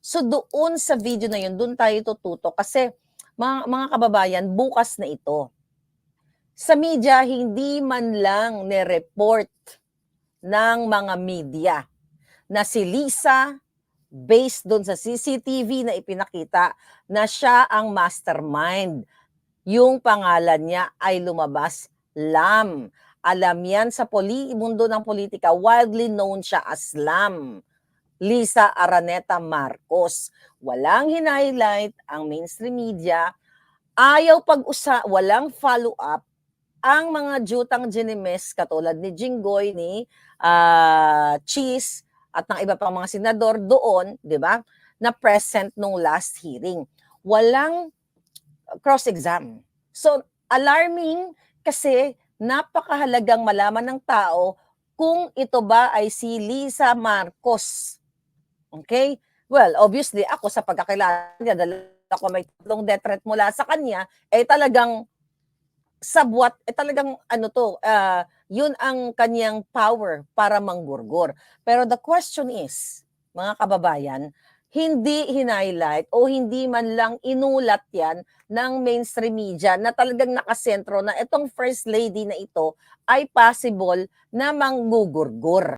So doon sa video na yun, doon tayo tututo kasi mga kababayan, bukas na ito. Sa media, hindi man lang ni-report ng mga media na si Lisa, based doon sa CCTV na ipinakita, na siya ang mastermind. Yung pangalan niya ay lumabas, Lam. Alam yan sa mundo ng politika, widely known siya as Lam. Lisa Araneta Marcos. Walang hinighlight ang mainstream media, ayaw walang follow-up ang mga jutang ginimes katulad ni Jinggoy, ni Cheese, at ng iba pang mga senador doon, di ba, na present nung last hearing. Walang cross-exam. So, alarming kasi napakahalagang malaman ng tao kung ito ba ay si Lisa Marcos. Okay? Well, obviously, ako sa pagkakilala niya, dahil ako may 3 death threat mula sa kanya, talagang sabwat, talagang yun ang kanyang power para manggurgur. Pero the question is, mga kababayan, hindi hinighlight o hindi man lang inulat yan ng mainstream media na talagang nakasentro na itong first lady na ito ay possible na manggugurgur.